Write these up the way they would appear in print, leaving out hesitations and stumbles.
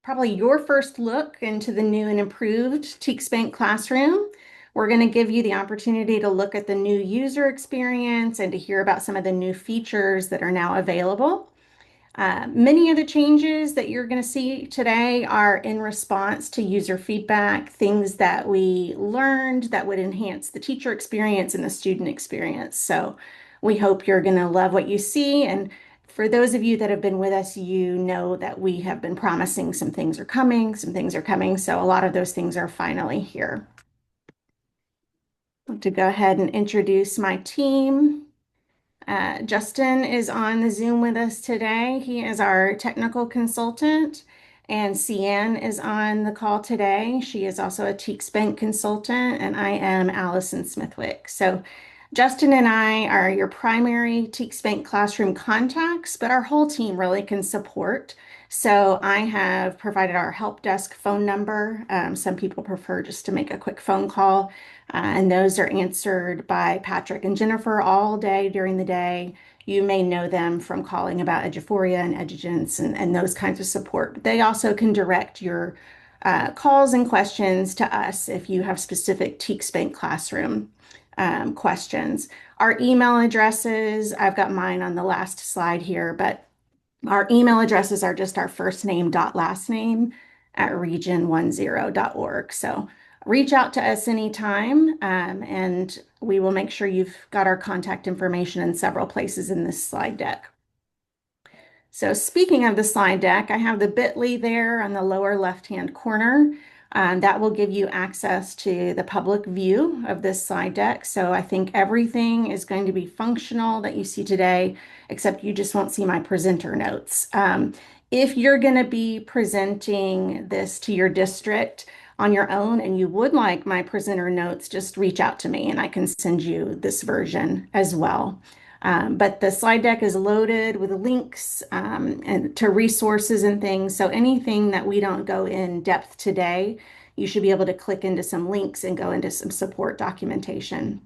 probably your first look into the new and improved TeacsBank Classroom. We're going to give you the opportunity to look at the new user experience and to hear about some of the new features that are now available. Many of the changes that you're going to see today are in response to user feedback, things that we learned that would enhance the teacher experience and the student experience. So we hope you're going to love what you see. And for those of you that have been with us, you know that we have been promising some things are coming, some things are coming. So a lot of those things are finally here. I want to go ahead and introduce my team. Justin is on the Zoom with us today. He is our technical consultant, and Cian is on the call today. She is also a TeacsBank consultant, and I am Allison Smithwick. So Justin and I are your primary TeacsBank classroom contacts, but our whole team really can support. So I have provided our help desk phone number. Some people prefer just to make a quick phone call. And those are answered by Patrick and Jennifer all day during the day. You may know them from calling about Eduphoria and Edugence and those kinds of support. They also can direct your calls and questions to us if you have specific TeacsBank classroom questions. Our email addresses, I've got mine on the last slide here, but our email addresses are just our first name dot last name at region10.org. So reach out to us anytime, and we will make sure you've got our contact information in several places in this slide deck. So speaking of the slide deck, I have the bit.ly there on the lower left-hand corner. That will give you access to the public view of this slide deck. So I think everything is going to be functional that you see today, except you just won't see my presenter notes. If you're going to be presenting this to your district on your own and you would like my presenter notes, just reach out to me and I can send you this version as well. But the slide deck is loaded with links and to resources and things. So anything that we don't go in depth today, you should be able to click into some links and go into some support documentation.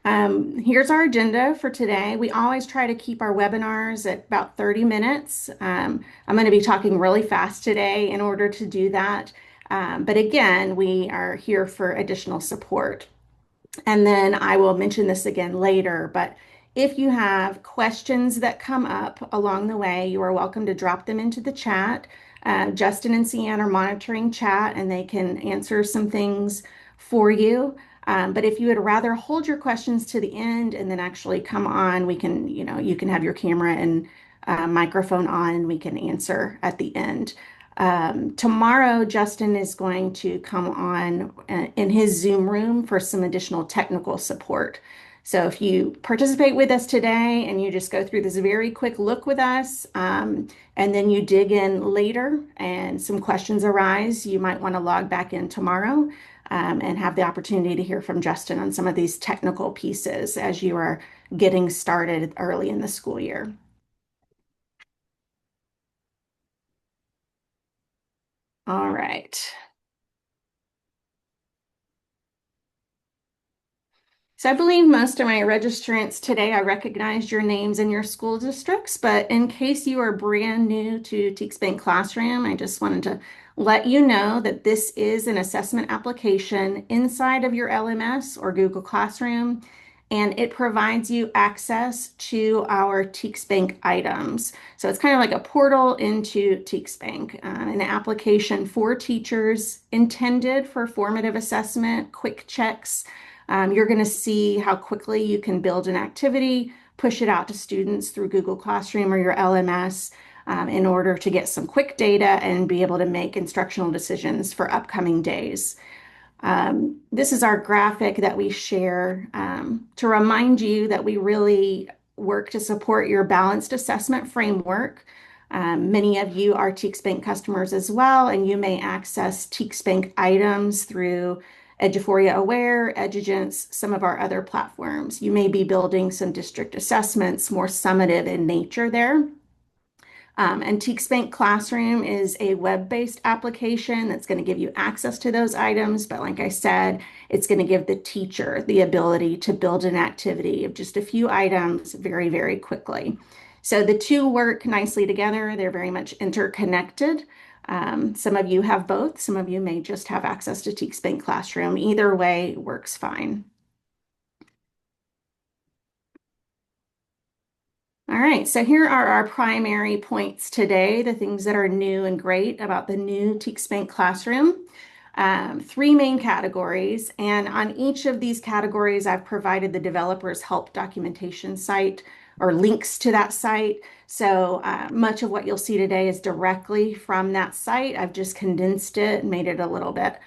Here's our agenda for today. We always try to keep our webinars at about 30 minutes. I'm going to be talking really fast today in order to do that. But again, we are here for additional support. And then I will mention this again later, but if you have questions that come up along the way, you are welcome to drop them into the chat. Justin and Cian are monitoring chat and they can answer some things for you. But if you would rather hold your questions to the end and then actually come on, we can, you can have your camera and microphone on and we can answer at the end. Tomorrow, Justin is going to come on in his Zoom room for some additional technical support. So if you participate with us today and you just go through this very quick look with us, and then you dig in later and some questions arise, you might want to log back in tomorrow and have the opportunity to hear from Justin on some of these technical pieces as you are getting started early in the school year. All right. So I believe most of my registrants today, I recognized your names and your school districts, but in case you are brand new to TeacsBank Classroom, I just wanted to let you know that this is an assessment application inside of your LMS or Google Classroom, and it provides you access to our TeacsBank items. So it's kind of like a portal into TeacsBank, an application for teachers intended for formative assessment, quick checks. You're going to see how quickly you can build an activity, push it out to students through Google Classroom or your LMS in order to get some quick data and be able to make instructional decisions for upcoming days. This is our graphic that we share to remind you that we really work to support your balanced assessment framework. Many of you are TeacsBank customers as well, and you may access TeacsBank items through Eduphoria Aware, Edugence, some of our other platforms. You may be building some district assessments, more summative in nature there. And TeacsBank Classroom is a web-based application that's going to give you access to those items. But like I said, it's going to give the teacher the ability to build an activity of just a few items very, very quickly. So the two work nicely together. They're very much interconnected. Some of you have both. Some of you may just have access to TeachSpank Classroom. Either way works fine. All right, so here are our primary points today, the things that are new and great about the new TeachSpank Classroom. Three main categories, and on each of these categories, I've provided the developer's help documentation site or links to that site. So much of what you'll see today is directly from that site. I've just condensed it and made it a little bit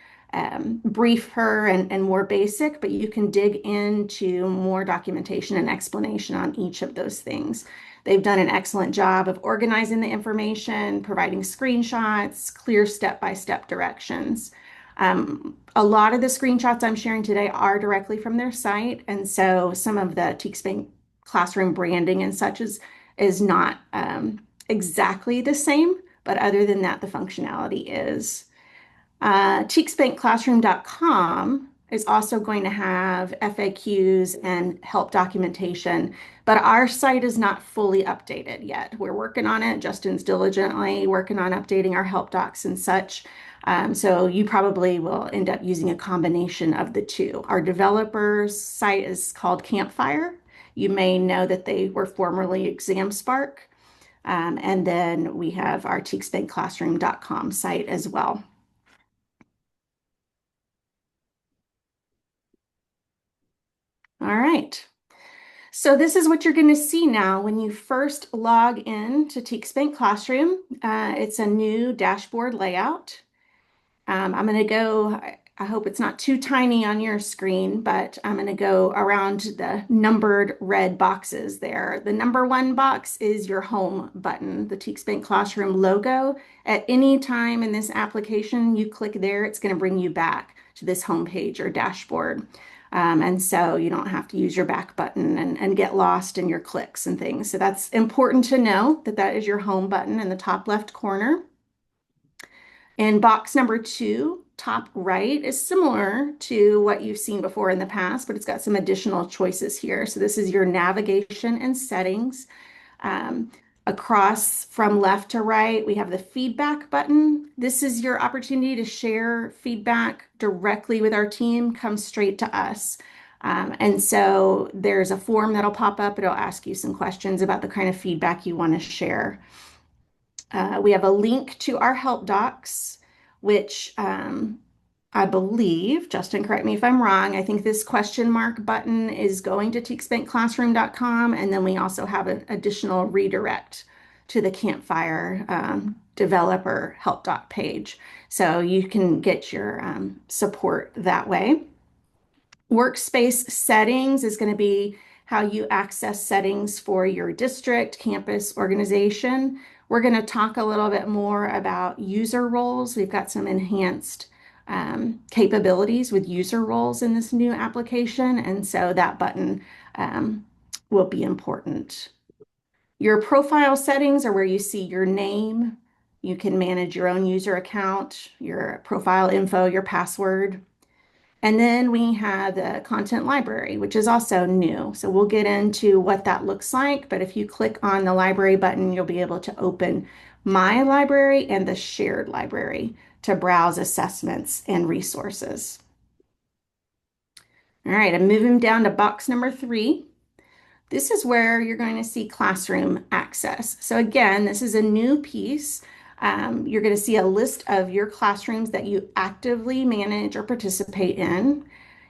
briefer and more basic, but you can dig into more documentation and explanation on each of those things. They've done an excellent job of organizing the information, providing screenshots, clear step-by-step directions. A lot of the screenshots I'm sharing today are directly from their site, and so some of the TeachSpank classroom branding and such is not exactly the same, but other than that, the functionality is. TeachSpankClassroom.com is also going to have FAQs and help documentation, but our site is not fully updated yet. We're working on it. Justin's diligently working on updating our help docs and such. So you probably will end up using a combination of the two. Our developers site is called Campfire. You may know that they were formerly ExamSpark. And then we have our TeachSpankClassroom.com site as well. All right. So this is what you're going to see now when you first log in to TeachSpank Classroom. It's a new dashboard layout. I'm going to go, I hope it's not too tiny on your screen, but I'm going to go around the numbered red boxes there. The number one box is your home button, the TeachSpank Classroom logo. At any time in this application, you click there, it's going to bring you back to this home page or dashboard. And so you don't have to use your back button and get lost in your clicks and things. So that's important to know that that is your home button in the top left corner. And box number 2, top right, is similar to what you've seen before in the past, but it's got some additional choices here. So this is your navigation and settings. Across from left to right, we have the feedback button. This is your opportunity to share feedback directly with our team, comes straight to us. And so there's a form that'll pop up. It'll ask you some questions about the kind of feedback you want to share. We have a link to our help docs, which I believe, Justin, correct me if I'm wrong, I think this question mark button is going to teachspankclassroom.com, and then we also have an additional redirect to the Campfire developer help doc page. So you can get your support that way. Workspace settings is going to be how you access settings for your district, campus, organization. We're going to talk a little bit more about user roles. We've got some enhanced capabilities with user roles in this new application, and so that button will be important. Your profile settings are where you see your name. You can manage your own user account, your profile info, your password. And then we have the content library, which is also new. So we'll get into what that looks like. But if you click on the library button, you'll be able to open My Library and the Shared Library to browse assessments and resources. All right, I'm moving down to box number 3. This is where you're going to see classroom access. So again, this is a new piece. You're going to see a list of your classrooms that you actively manage or participate in.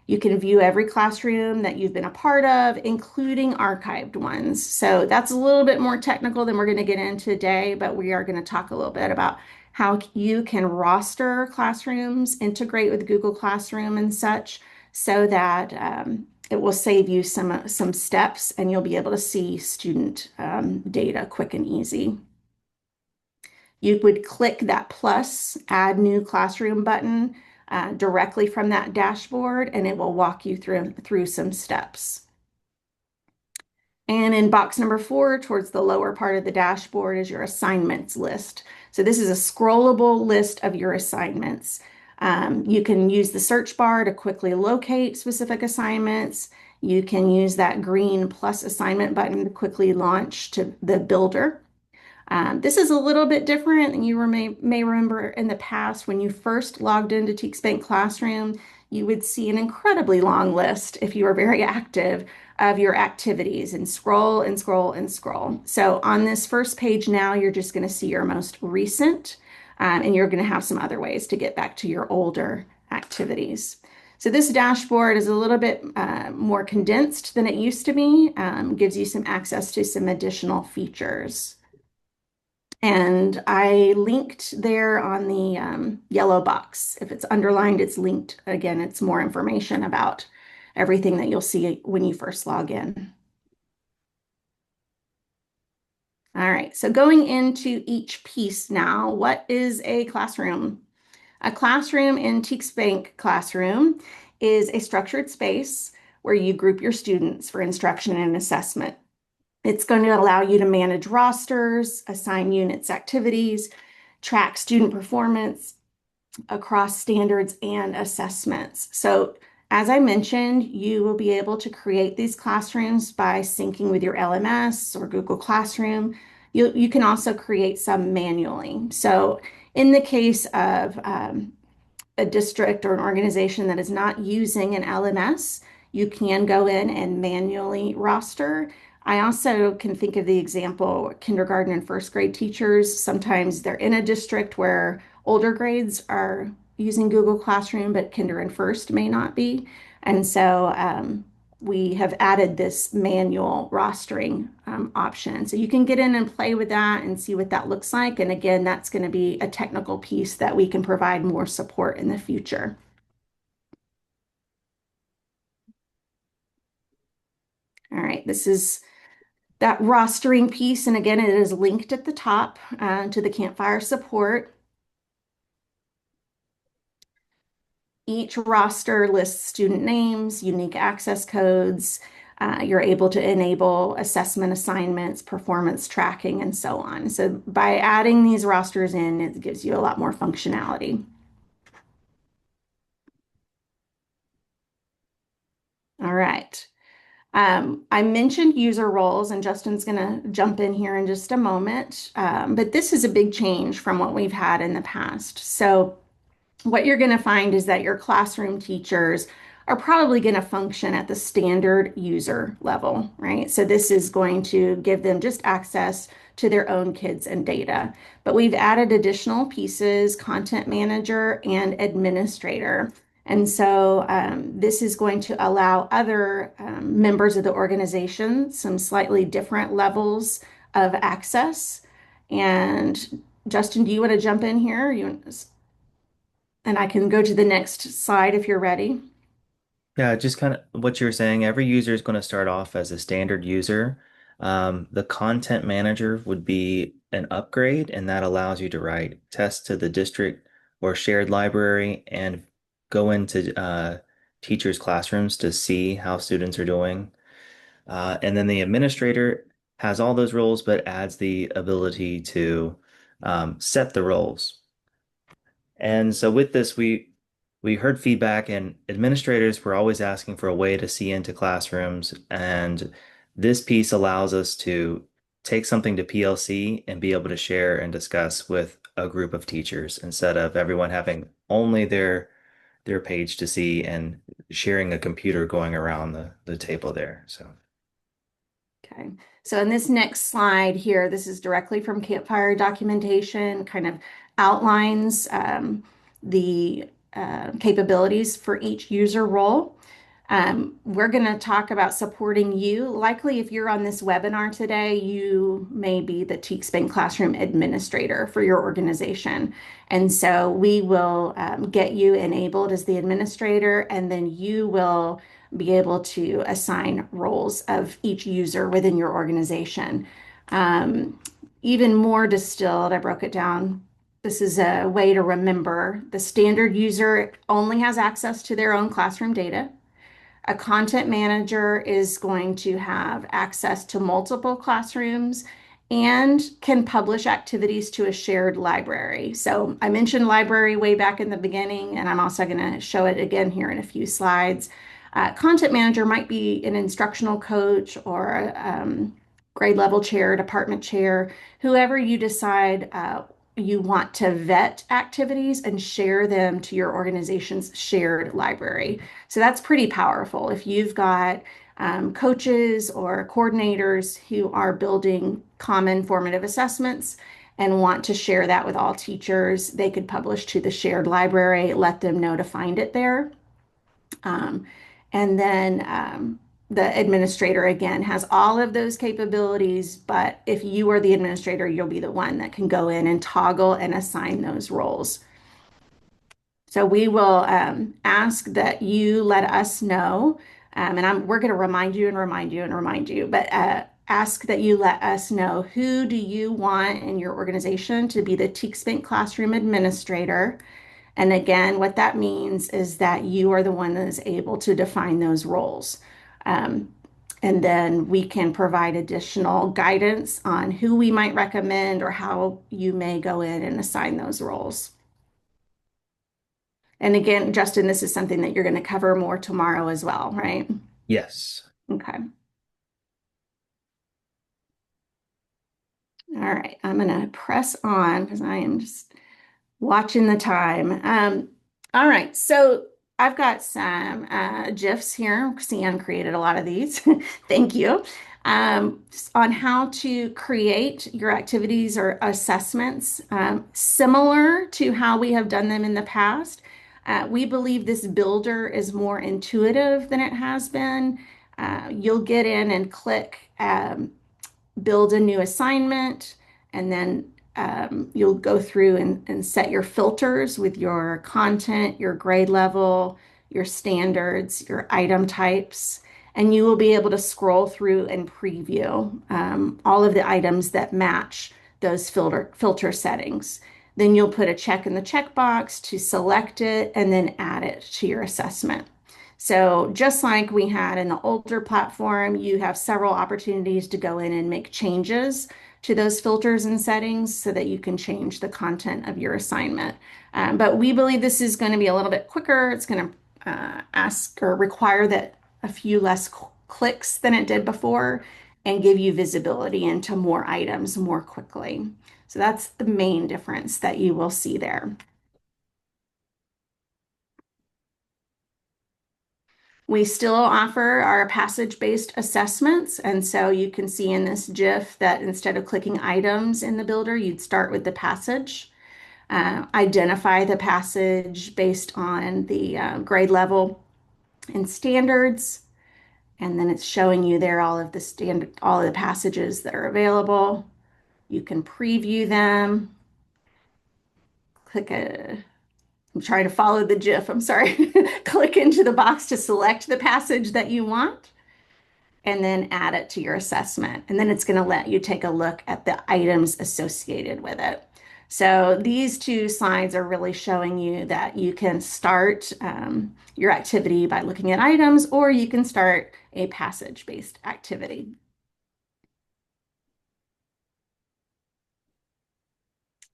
You can view every classroom that you've been a part of, including archived ones. So that's a little bit more technical than we're going to get into today, but we are going to talk a little bit about how you can roster classrooms, integrate with Google Classroom and such, so that it will save you some steps and you'll be able to see student data quick and easy. You would click that plus add new classroom button directly from that dashboard, and it will walk you through some steps. And in box number 4, towards the lower part of the dashboard, is your assignments list. So this is a scrollable list of your assignments. You can use the search bar to quickly locate specific assignments. You can use that green plus assignment button to quickly launch to the builder. This is a little bit different than you may remember in the past. When you first logged into TeachSpank Classroom, you would see an incredibly long list, if you were very active, of your activities and scroll and scroll and scroll. So on this first page now, you're just going to see your most recent, and you're going to have some other ways to get back to your older activities. So this dashboard is a little bit more condensed than it used to be, gives you some access to some additional features. And I linked there on the yellow box. If it's underlined, it's linked. Again, it's more information about everything that you'll see when you first log in. All right, so going into each piece now, what is a classroom? A classroom in TeachSpank Classroom is a structured space where you group your students for instruction and assessment. It's going to allow you to manage rosters, assign units activities, track student performance across standards and assessments. So as I mentioned, you will be able to create these classrooms by syncing with your LMS or Google Classroom. You can also create some manually. So in the case of a district or an organization that is not using an LMS, you can go in and manually roster. I also can think of the example kindergarten and first grade teachers. Sometimes they're in a district where older grades are using Google Classroom, but kinder and first may not be. And so we have added this manual rostering option. So you can get in and play with that and see what that looks like. And again, that's going to be a technical piece that we can provide more support in the future. All right, this is that rostering piece. And again, it is linked at the top to the Campfire support. Each roster lists student names, unique access codes. You're able to enable assessment assignments, performance tracking, and so on. So by adding these rosters in, it gives you a lot more functionality. All right. I mentioned user roles, and Justin's going to jump in here in just a moment. But this is a big change from what we've had in the past. So what you're going to find is that your classroom teachers are probably going to function at the standard user level, right? So this is going to give them just access to their own kids and data. But we've added additional pieces, content manager and administrator. And so this is going to allow other members of the organization some slightly different levels of access. And Justin, do you want to jump in here? And I can go to the next slide if you're ready. Yeah, just kind of what you're saying. Every user is going to start off as a standard user. The content manager would be an upgrade, and that allows you to write tests to the district or shared library and go into teachers' classrooms to see how students are doing. And then the administrator has all those roles, but adds the ability to set the roles. And so with this, we heard feedback, and administrators were always asking for a way to see into classrooms. And this piece allows us to take something to PLC and be able to share and discuss with a group of teachers instead of everyone having only their page to see and sharing a computer going around the table there. So Okay. So in this next slide here, this is directly from Campfire documentation, kind of outlines the capabilities for each user role. We're going to talk about supporting you. Likely, if you're on this webinar today, you may be the TeachSpank Classroom administrator for your organization. And so we will get you enabled as the administrator, and then you will be able to assign roles of each user within your organization. Um, Even more distilled, I broke it down. This is a way to remember the standard user only has access to their own classroom data. A content manager is going to have access to multiple classrooms and can publish activities to a shared library. So I mentioned library way back in the beginning, and I'm also going to show it again here in a few slides. Content manager might be an instructional coach or grade level chair, department chair, whoever you decide you want to vet activities and share them to your organization's shared library. So that's pretty powerful. If you've got coaches or coordinators who are building common formative assessments and want to share that with all teachers, they could publish to the shared library, let them know to find it there. Um, and then the administrator again has all of those capabilities, but if you are the administrator, you'll be the one that can go in and toggle and assign those roles. So we will ask that you let us know, we're going to remind you and remind you and remind you, but ask that you let us know who do you want in your organization to be the TeakSpank classroom administrator. And again, what that means is that you are the one that is able to define those roles. Um, and then we can provide additional guidance on who we might recommend or how you may go in and assign those roles. And again, Justin, this is something that you're going to cover more tomorrow as well, right? Yes. Okay. All right. I'm going to press on because I am just watching the time. All right, so I've got some GIFs here. Cian created a lot of these. Thank you. Just on how to create your activities or assessments, similar to how we have done them in the past. We believe this builder is more intuitive than it has been. You'll get in and click build a new assignment, and then you'll go through and set your filters with your content, your grade level, your standards, your item types, and you will be able to scroll through and preview all of the items that match those filter settings. Then you'll put a check in the checkbox to select it and then add it to your assessment. So just like we had in the older platform, you have several opportunities to go in and make changes to those filters and settings so that you can change the content of your assignment. But we believe this is going to be a little bit quicker. It's going to ask or require that a few less clicks than it did before and give you visibility into more items more quickly. So that's the main difference that you will see there. We still offer our passage-based assessments, and so you can see in this GIF that instead of clicking items in the builder, you'd start with the passage, identify the passage based on the grade level and standards, and then it's showing you there all of the passages that are available. You can preview them, I'm trying to follow the GIF, I'm sorry. Click into the box to select the passage that you want, and then add it to your assessment. And then it's going to let you take a look at the items associated with it. So these two slides are really showing you that you can start your activity by looking at items, or you can start a passage-based activity.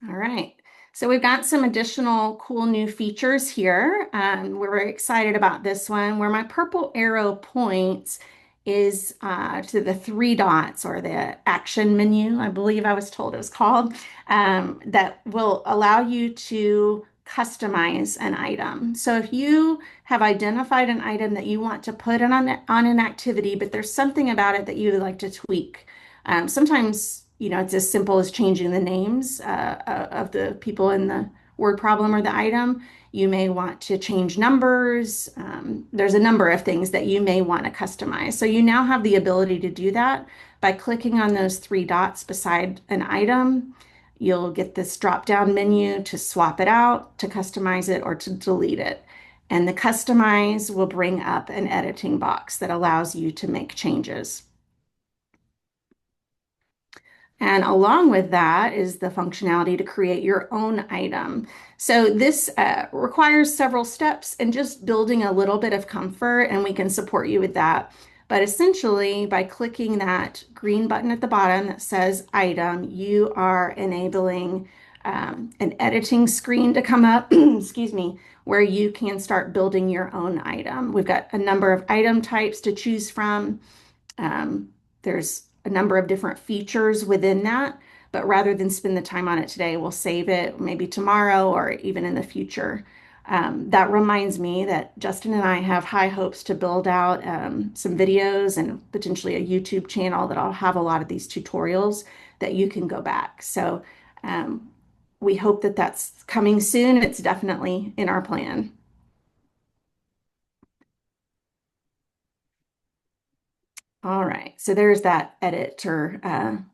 All right. So we've got some additional cool new features here. We're very excited about this one. Where my purple arrow points is to the three dots or the action menu, I believe I was told it was called, that will allow you to customize an item. So if you have identified an item that you want to put on an activity, but there's something about it that you would like to tweak, sometimes, it's as simple as changing the names of the people in the word problem or the item. You may want to change numbers. There's a number of things that you may want to customize. So you now have the ability to do that by clicking on those three dots beside an item. You'll get this drop-down menu to swap it out, to customize it, or to delete it. And the customize will bring up an editing box that allows you to make changes. And along with that is the functionality to create your own item. So this requires several steps and just building a little bit of comfort, and we can support you with that. But essentially, by clicking that green button at the bottom that says item, you are enabling an editing screen to come up, excuse me, where you can start building your own item. We've got a number of item types to choose from. There's a number of different features within that. But rather than spend the time on it today, we'll save it maybe tomorrow or even in the future. That reminds me that Justin and I have high hopes to build out some videos and potentially a YouTube channel that'll have a lot of these tutorials that you can go back. So um, we hope that that's coming soon. It's definitely in our plan. All right, so there's that editor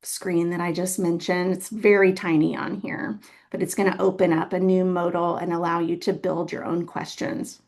screen that I just mentioned. It's very tiny on here, but it's going to open up a new modal and allow you to build your own questions.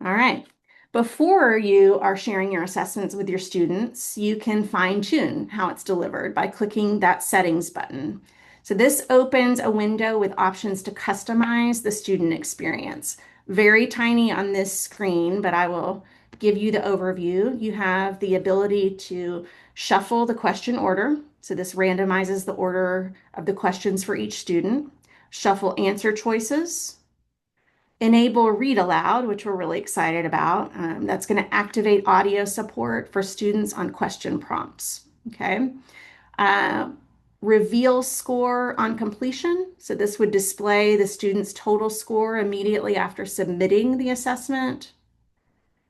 All right. Before you are sharing your assessments with your students, you can fine tune how it's delivered by clicking that settings button. So this opens a window with options to customize the student experience. Very tiny on this screen, but I will give you the overview. You have the ability to shuffle the question order. So this randomizes the order of the questions for each student. Shuffle answer choices, enable read aloud, which we're really excited about. That's going to activate audio support for students on question prompts. Okay. Uh, Reveal score on completion. So this would display the student's total score immediately after submitting the assessment.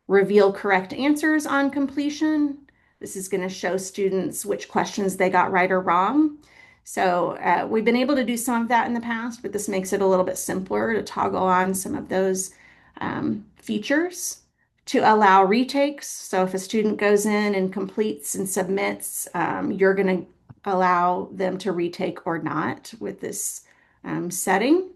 Reveal correct answers on completion. This is going to show students which questions they got right or wrong. So we've been able to do some of that in the past, but this makes it a little bit simpler to toggle on some of those features to allow retakes. So if a student goes in and completes and submits, you're going to allow them to retake or not with this setting,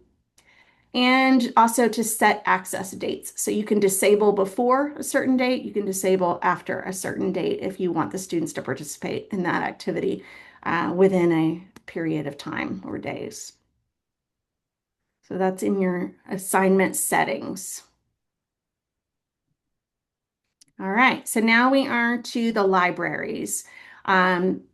and also to set access dates. So you can disable before a certain date, you can disable after a certain date if you want the students to participate in that activity within a period of time or days. So that's in your assignment settings. All right, so now we are to the libraries.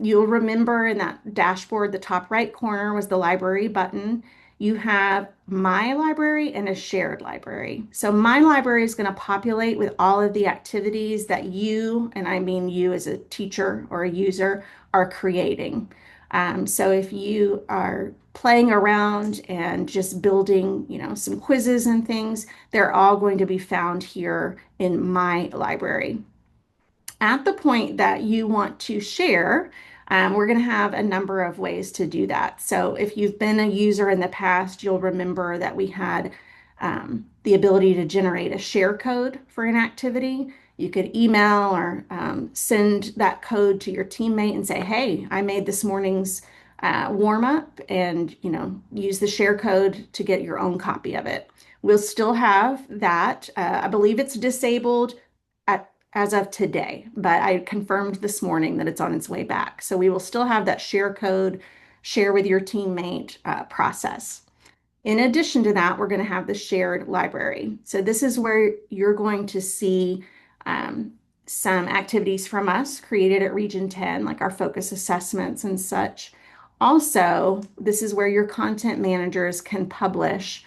You'll remember in that dashboard, the top right corner was the library button. You have My Library and a shared library. So My Library is going to populate with all of the activities that you, and I mean you as a teacher or a user, are creating. So if you are playing around and just building, some quizzes and things, they're all going to be found here in My Library. At the point that you want to share, we're going to have a number of ways to do that. So if you've been a user in the past, you'll remember that we had the ability to generate a share code for an activity. You could email or send that code to your teammate and say, hey, I made this morning's warm up, and use the share code to get your own copy of it. We'll still have that. I believe it's disabled as of today, but I confirmed this morning that it's on its way back. So we will still have that share code, share with your teammate process. In addition to that, we're going to have the shared library. So this is where you're going to see some activities from us created at Region 10, like our focus assessments and such. Also, this is where your content managers can publish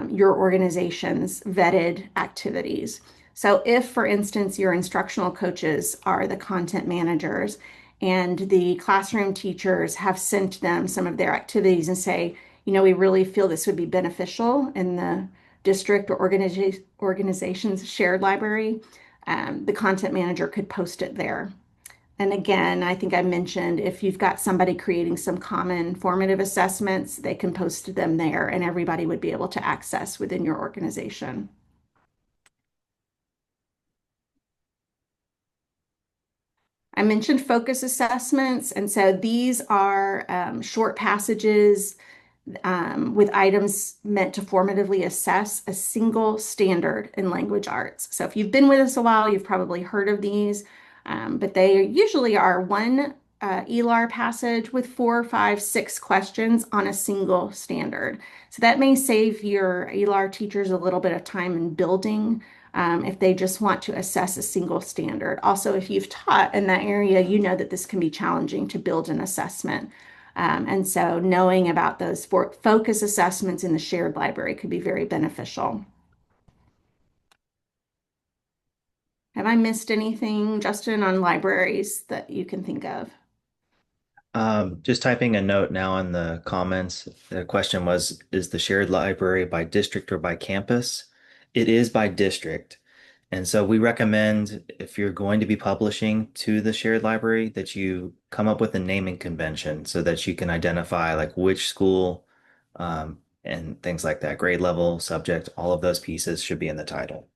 your organization's vetted activities. So if, for instance, your instructional coaches are the content managers and the classroom teachers have sent them some of their activities and say, we really feel this would be beneficial in the district or organization's shared library, the content manager could post it there. And again, I think I mentioned if you've got somebody creating some common formative assessments, they can post them there and everybody would be able to access within your organization. I mentioned focus assessments, and so these are short passages with items meant to formatively assess a single standard in language arts. So if you've been with us a while, you've probably heard of these, but they usually are one ELAR passage with 4, 5, 6 questions on a single standard. So that may save your ELAR teachers a little bit of time in building if they just want to assess a single standard. Also, if you've taught in that area, you know that this can be challenging to build an assessment. And so knowing about those focus assessments in the shared library could be very beneficial. Have I missed anything, Justin, on libraries that you can think of? Just typing a note now in the comments. The question was, is the shared library by district or by campus? It is by district. And so we recommend if you're going to be publishing to the shared library that you come up with a naming convention so that you can identify like which school and things like that, grade level, subject, all of those pieces should be in the title.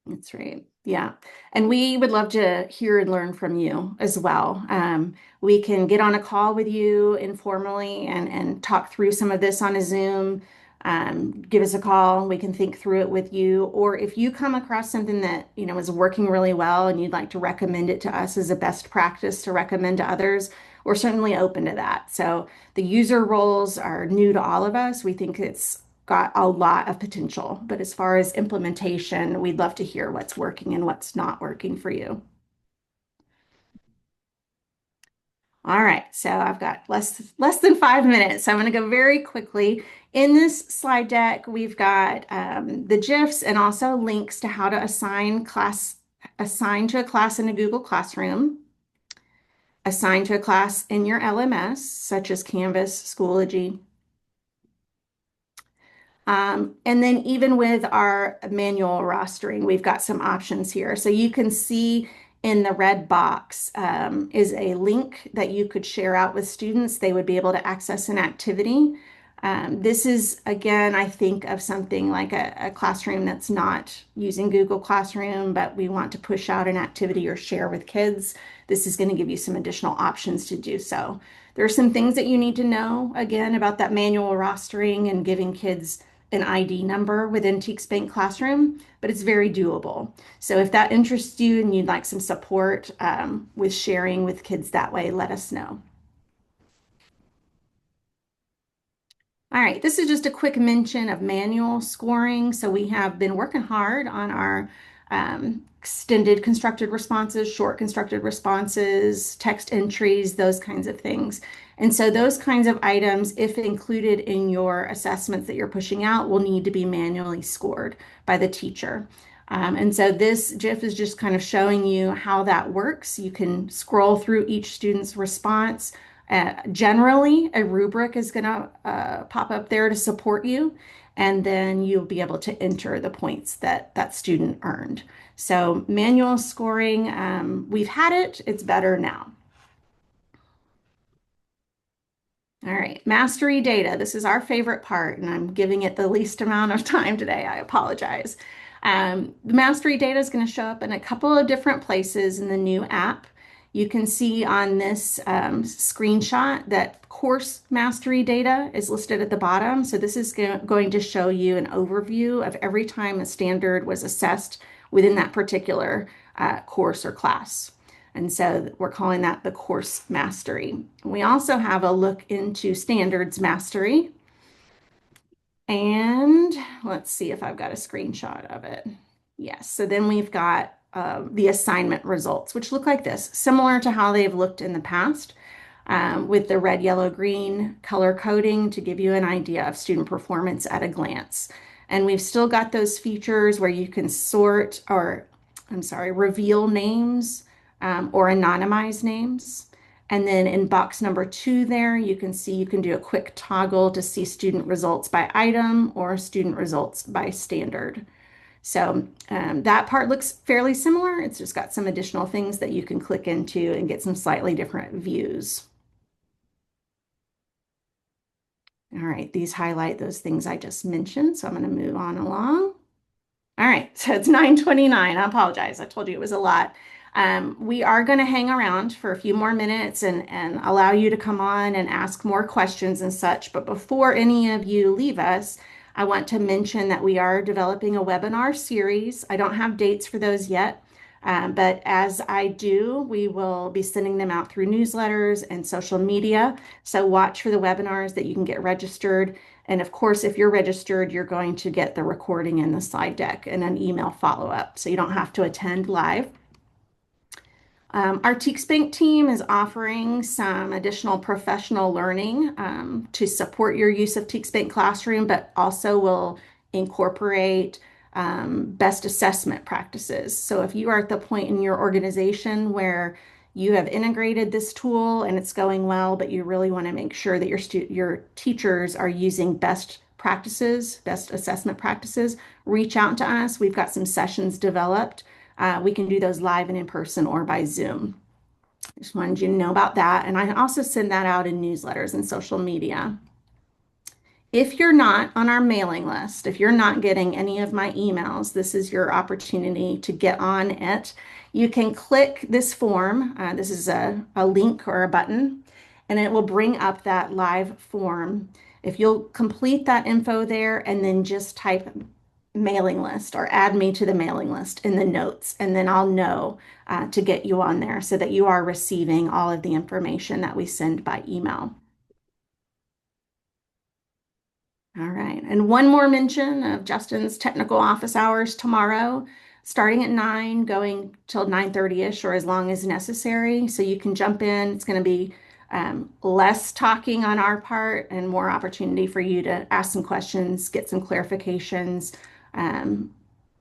That's right. Yeah. And we would love to hear and learn from you as well. We can get on a call with you informally and talk through some of this on a Zoom. Give us a call. We can think through it with you. Or if you come across something that, is working really well and you'd like to recommend it to us as a best practice to recommend to others, we're certainly open to that. So the user roles are new to all of us. We think it's got a lot of potential. But as far as implementation, we'd love to hear what's working and what's not working for you. All right, so I've got less than 5 minutes, so I'm going to go very quickly. In this slide deck, we've got the GIFs and also links to how to assign to a class in a Google Classroom, assign to a class in your LMS, such as Canvas, Schoology, and then even with our manual rostering, we've got some options here. So you can see in the red box is a link that you could share out with students. They would be able to access an activity. This is, again, I think of something like a classroom that's not using Google Classroom, but we want to push out an activity or share with kids. This is going to give you some additional options to do so. There are some things that you need to know, again, about that manual rostering and giving kids an ID number within TeachSpank Classroom, but it's very doable. So if that interests you and you'd like some support with sharing with kids that way, let us know. All right, this is just a quick mention of manual scoring. So we have been working hard on our extended constructed responses, short constructed responses, text entries, those kinds of things. And so those kinds of items, if included in your assessments that you're pushing out, will need to be manually scored by the teacher. And so this GIF is just kind of showing you how that works. You can scroll through each student's response. Generally, a rubric is going to pop up there to support you, and then you'll be able to enter the points that that student earned. So manual scoring, we've had it, it's better now. All right, mastery data. This is our favorite part, and I'm giving it the least amount of time today. I apologize. The mastery data is going to show up in a couple of different places in the new app. You can see on this screenshot that course mastery data is listed at the bottom. So this is going to show you an overview of every time a standard was assessed within that particular course or class. And so we're calling that the course mastery. We also have a look into standards mastery. And let's see if I've got a screenshot of it. Yes, so then we've got the assignment results, which look like this, similar to how they've looked in the past, with the red, yellow, green color coding to give you an idea of student performance at a glance. And we've still got those features where you can sort or, I'm sorry, reveal names or anonymize names. And then in box number 2 there, you can see you can do a quick toggle to see student results by item or student results by standard. So that part looks fairly similar. It's just got some additional things that you can click into and get some slightly different views. All right, these highlight those things I just mentioned. So I'm going to move on along. All right, so it's 9:29. I apologize. I told you it was a lot. We are going to hang around for a few more minutes and allow you to come on and ask more questions and such. But before any of you leave us, I want to mention that we are developing a webinar series. I don't have dates for those yet, but as I do, we will be sending them out through newsletters and social media. So watch for the webinars that you can get registered. And of course, if you're registered, you're going to get the recording and the slide deck and an email follow-up. So you don't have to attend live. Our TeachSpank team is offering some additional professional learning to support your use of TeachSpank Classroom, but also will incorporate best assessment practices. So if you are at the point in your organization where you have integrated this tool and it's going well, but you really want to make sure that your teachers are using best practices, best assessment practices, reach out to us. We've got some sessions developed. We can do those live and in person or by Zoom. Just wanted you to know about that. And I also send that out in newsletters and social media. If you're not on our mailing list, if you're not getting any of my emails, this is your opportunity to get on it. You can click this form. This is a link or a button, and it will bring up that live form. If you'll complete that info there and then just type mailing list or add me to the mailing list in the notes, and then I'll know to get you on there so that you are receiving all of the information that we send by email. All right. And one more mention of Justin's technical office hours tomorrow, starting at 9, going till 9:30-ish or as long as necessary. So you can jump in. It's going to be less talking on our part and more opportunity for you to ask some questions, get some clarifications, um,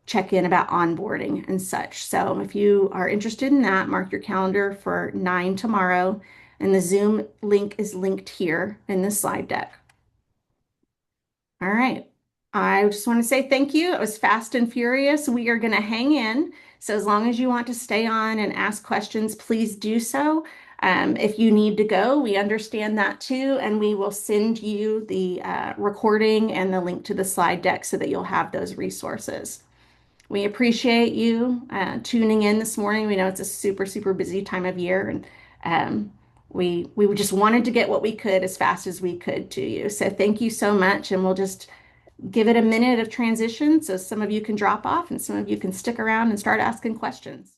check in about onboarding and such. So if you are interested in that, mark your calendar for 9 tomorrow. And the Zoom link is linked here in the slide deck. All right. I just want to say thank you. It was fast and furious. We are going to hang in. So as long as you want to stay on and ask questions, please do so. If you need to go, we understand that too, and we will send you the recording and the link to the slide deck so that you'll have those resources. We appreciate you tuning in this morning. We know it's a super, super busy time of year, and we just wanted to get what we could as fast as we could to you. So thank you so much, and we'll just give it a minute of transition so some of you can drop off and some of you can stick around and start asking questions.